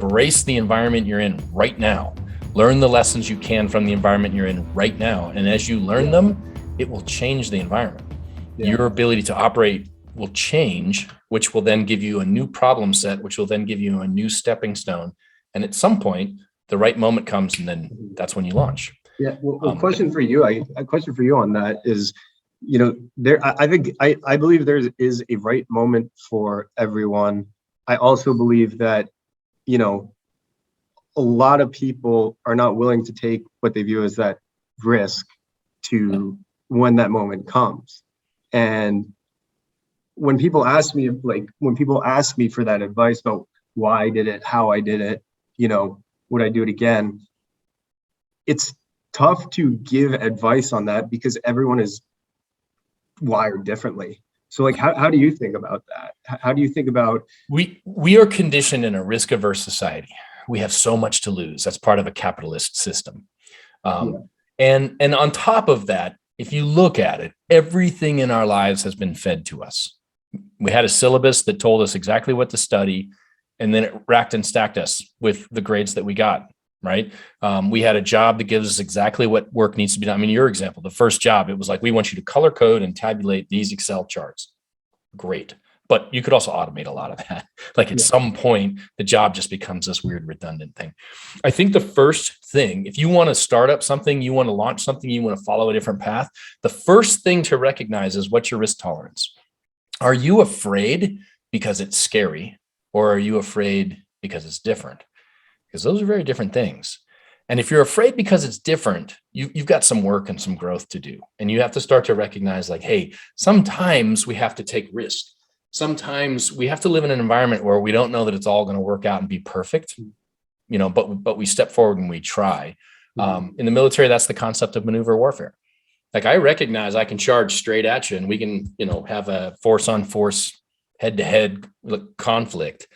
embrace the environment you're in right now. Learn the lessons you can from the environment you're in right now. And as you learn them, it will change the environment. Your ability to operate will change, which will then give you a new problem set, which will then give you a new stepping stone. And at some point, the right moment comes, and then that's when you launch. Yeah. Well, question for you. A question for you on that is, I believe there is a right moment for everyone. I also believe that, a lot of people are not willing to take what they view as that risk to when that moment comes. And when people ask me for that advice about why I did it, how I did it, would I do it again? It's tough to give advice on that because everyone is wired differently. So how do you think about that? How do you think about? We are conditioned in a risk-averse society. We have so much to lose. That's part of a capitalist system. And on top of that, if you look at it, everything in our lives has been fed to us. We had a syllabus that told us exactly what to study, and then it racked and stacked us with the grades that we got, right? We had a job that gives us exactly what work needs to be done. I mean, your example, the first job, it was like, we want you to color code and tabulate these Excel charts. Great. But you could also automate a lot of that. Like at some point, the job just becomes this weird redundant thing. I think the first thing, if you want to start up something, you want to launch something, you want to follow a different path, the first thing to recognize is what's your risk tolerance. Are you afraid because it's scary, or are you afraid because it's different? Because those are very different things. And if you're afraid because it's different, you've got some work and some growth to do. And you have to start to recognize like, hey, sometimes we have to take risk. Sometimes we have to live in an environment where we don't know that it's all going to work out and be perfect, but we step forward and we try. In the military, that's the concept of maneuver warfare. Like I recognize I can charge straight at you and we can, have a force on force, head to head conflict.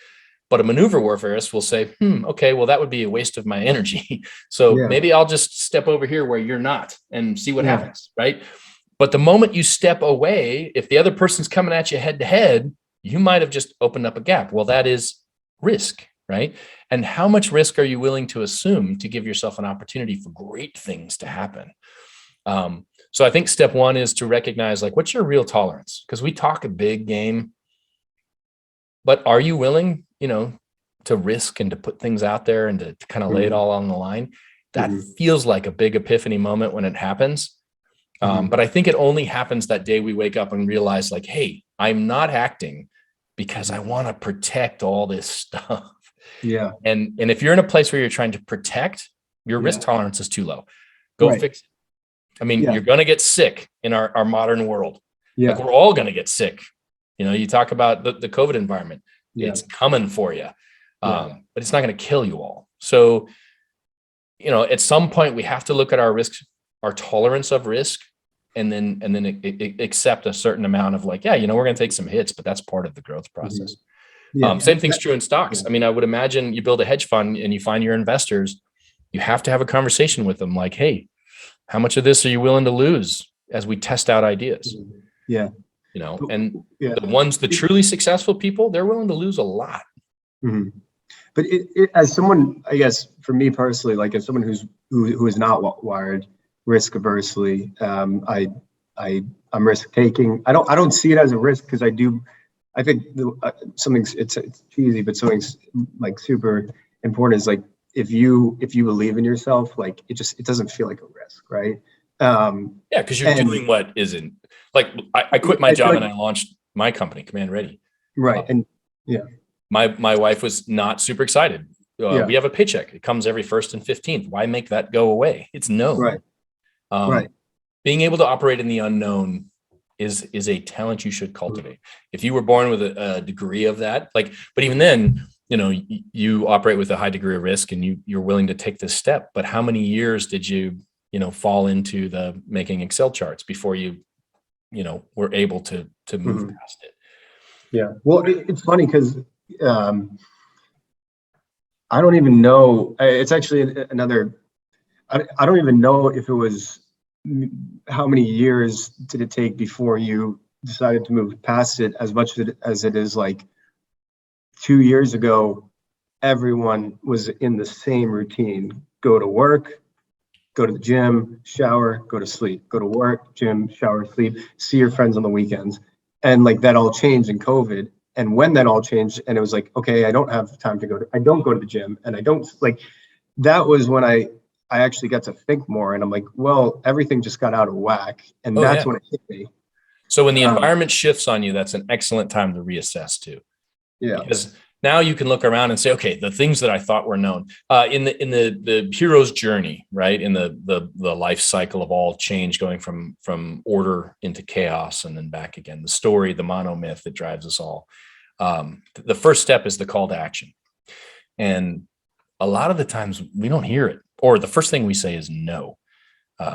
But a maneuver warfarist will say, okay, well, that would be a waste of my energy. So maybe I'll just step over here where you're not and see what happens, right? But the moment you step away, if the other person's coming at you head to head, you might have just opened up a gap. Well, that is risk, right? And how much risk are you willing to assume to give yourself an opportunity for great things to happen? So I think step one is to recognize like, what's your real tolerance? Because we talk a big game, but are you willing, to risk and to put things out there and to kind of lay it all on the line? That feels like a big epiphany moment when it happens. But I think it only happens that day we wake up and realize like, hey, I'm not acting because I want to protect all this stuff. Yeah. And if you're in a place where you're trying to protect, your risk tolerance is too low. Go fix it. I mean, you're going to get sick in our modern world. Like we're all going to get sick. You talk about the COVID environment. It's coming for you, but it's not going to kill you all. So, at some point we have to look at our risks, our tolerance of risk, and then accept a certain amount of like, we're going to take some hits, but that's part of the growth process. Same thing's true in stocks. I mean, I would imagine you build a hedge fund and you find your investors, you have to have a conversation with them like, hey, how much of this are you willing to lose as we test out ideas? And the ones, the truly successful people, they're willing to lose a lot. But as someone, I guess for me personally, like as someone who is not wired risk aversely, I'm risk taking. I don't see it as a risk because I think something's it's cheesy, but something's like super important is like if you believe in yourself, like it doesn't feel like a risk, right? Because you're doing what isn't like I quit my job and I launched my company, Command Ready. Right. And my wife was not super excited. We have a paycheck. It comes every 1st and 15th. Why make that go away? It's known. Right. Being able to operate in the unknown is a talent you should cultivate. If you were born with a degree of that, but even then, you operate with a high degree of risk and you're willing to take this step. But how many years did you fall into the making Excel charts before you were able to move past it? Yeah. Well, it's funny because I don't even know. It's actually another. I don't even know if it was how many years did it take before you decided to move past it as much as it is like 2 years ago. everyone was in the same routine: go to work, go to the gym, shower, go to sleep, go to work, gym, shower, sleep, see your friends on the weekends. And like that all changed in COVID. And when that all changed, and it was like, okay, I don't have time to I don't go to the gym, and I don't like, that was when I actually got to think more, and I'm like, well, everything just got out of whack. And that's when it hit me. So when the environment shifts on you, that's an excellent time to reassess too. Yeah. Because now you can look around and say, okay, the things that I thought were known in the hero's journey, right? In the life cycle of all change, going from order into chaos and then back again, the story, the monomyth that drives us all. The first step is the call to action. And a lot of the times we don't hear it, or the first thing we say is no,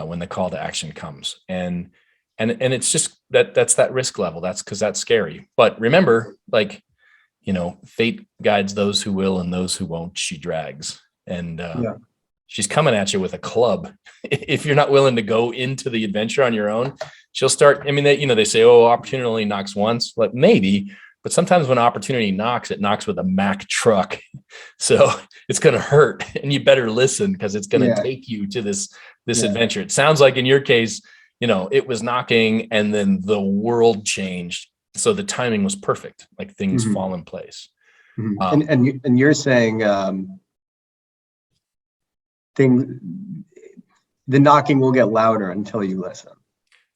when the call to action comes. And it's just that's that risk level. That's because that's scary. But remember, like, fate guides those who will and those who won't, she drags. And she's coming at you with a club. If you're not willing to go into the adventure on your own, she'll start. I mean, they say, oh, opportunity only knocks once. Like maybe, but sometimes when opportunity knocks, it knocks with a Mack truck. So it's going to hurt, and you better listen, because it's going to take you to this adventure. It sounds like in your case, it was knocking and then the world changed. So the timing was perfect, like things fall in place. And you're saying the knocking will get louder until you listen.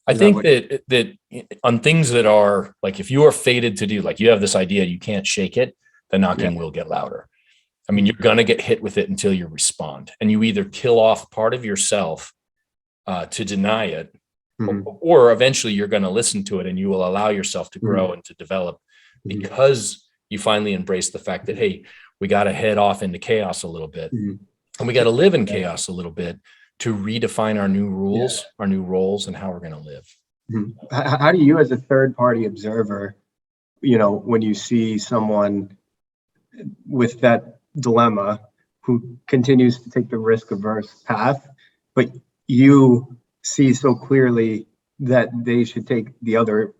I think that on things that are like, if you are fated to do, like you have this idea, you can't shake it, the knocking will get louder. I mean, you're going to get hit with it until you respond, and you either kill off part of yourself to deny it, or eventually you're going to listen to it, and you will allow yourself to grow and to develop, because you finally embrace the fact that, hey, we got to head off into chaos a little bit, and we got to live in chaos a little bit to redefine our new rules, our new roles, and how we're going to live. How do you, as a third party observer, when you see someone with that dilemma who continues to take the risk averse path, but you see so clearly that they should take the other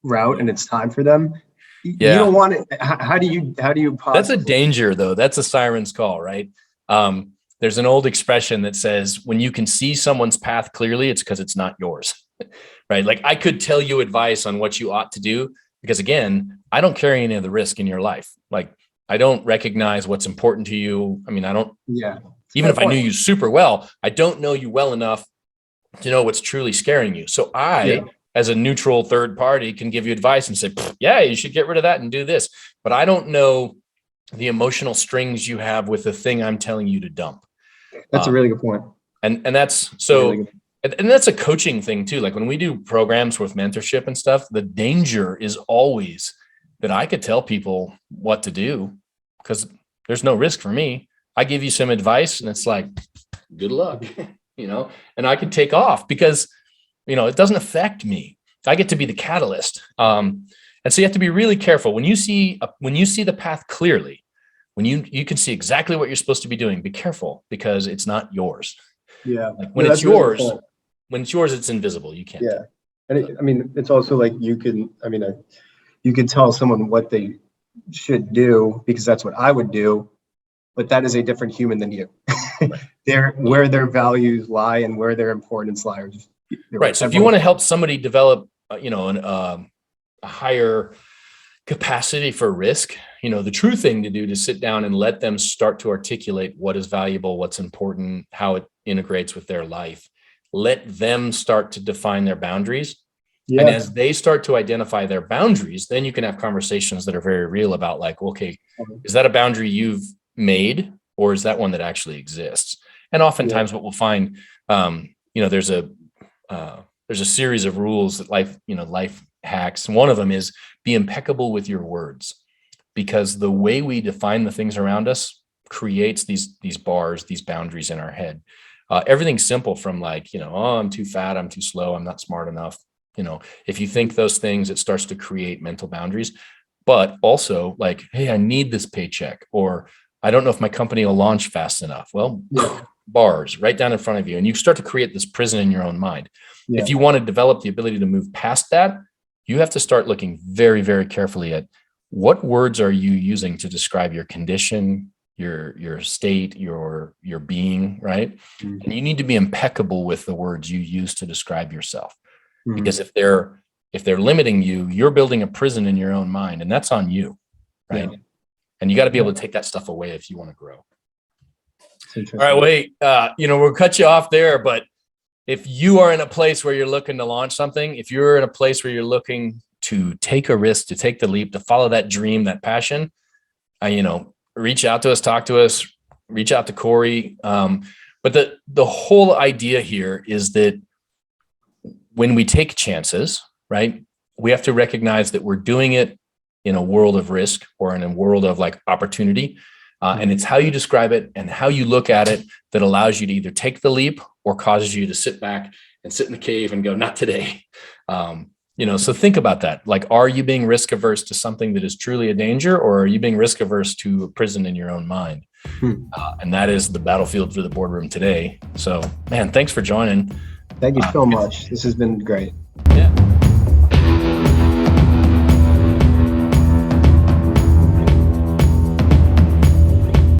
route and it's time for them? You don't want it. How do you possibly? That's a danger, though. That's a siren's call, right? There's an old expression that says, when you can see someone's path clearly, it's because it's not yours, right? Like, I could tell you advice on what you ought to do, because again, I don't carry any of the risk in your life. Like, I don't recognize what's important to you. I mean, I don't, even if I knew you super well, I don't know you well enough to know what's truly scaring you. So as a neutral third party, can give you advice and say, yeah, you should get rid of that and do this. But I don't know the emotional strings you have with the thing I'm telling you to dump. That's a really good point. And that's so, and that's a coaching thing too. Like when we do programs with mentorship and stuff, the danger is always that I could tell people what to do because there's no risk for me. I give you some advice and it's like, good luck, and I can take off because, it doesn't affect me. I get to be the catalyst. And so you have to be really careful when you see the path clearly, when you can see exactly what you're supposed to be doing. Be careful because it's not yours. Yeah. Like when it's yours, it's invisible. You can't. Yeah. And it's also like you can tell someone what they should do because that's what I would do, but that is a different human than you. Where their values lie and where their importance lie. Right. So if you want to help somebody develop, a higher capacity for risk, the true thing to do is sit down and let them start to articulate what is valuable, what's important, how it integrates with their life. Let them start to define their boundaries. Yeah. And as they start to identify their boundaries, then you can have conversations that are very real about like, okay, is that a boundary you've made or is that one that actually exists? And oftentimes what we'll find, there's a series of rules that life hacks. And one of them is be impeccable with your words, because the way we define the things around us creates these bars, these boundaries in our head. Everything's simple from like, oh, I'm too fat, I'm too slow, I'm not smart enough. If you think those things, it starts to create mental boundaries, but also like, hey, I need this paycheck, or I don't know if my company will launch fast enough. Well, bars right down in front of you. And you start to create this prison in your own mind. Yeah. If you want to develop the ability to move past that, you have to start looking very, very carefully at what words are you using to describe your condition, your state, your being, right? Mm-hmm. And you need to be impeccable with the words you use to describe yourself. Mm-hmm. Because if they're limiting you, you're building a prison in your own mind, and that's on you, right? Yeah. And you got to be able to take that stuff away if you want to grow. All right, wait, we'll cut you off there, but if you are in a place where you're looking to launch something, if you're in a place where you're looking to take a risk, to take the leap, to follow that dream, that passion, reach out to us, talk to us, reach out to Corey. But the whole idea here is that when we take chances, right, we have to recognize that we're doing it in a world of risk or in a world of like opportunity. And it's how you describe it and how you look at it that allows you to either take the leap or causes you to sit back and sit in the cave and go, not today. So think about that. Like, are you being risk averse to something that is truly a danger, or are you being risk averse to a prison in your own mind? And that is the battlefield for the boardroom today. So, man, thanks for joining. Thank you so much. This has been great.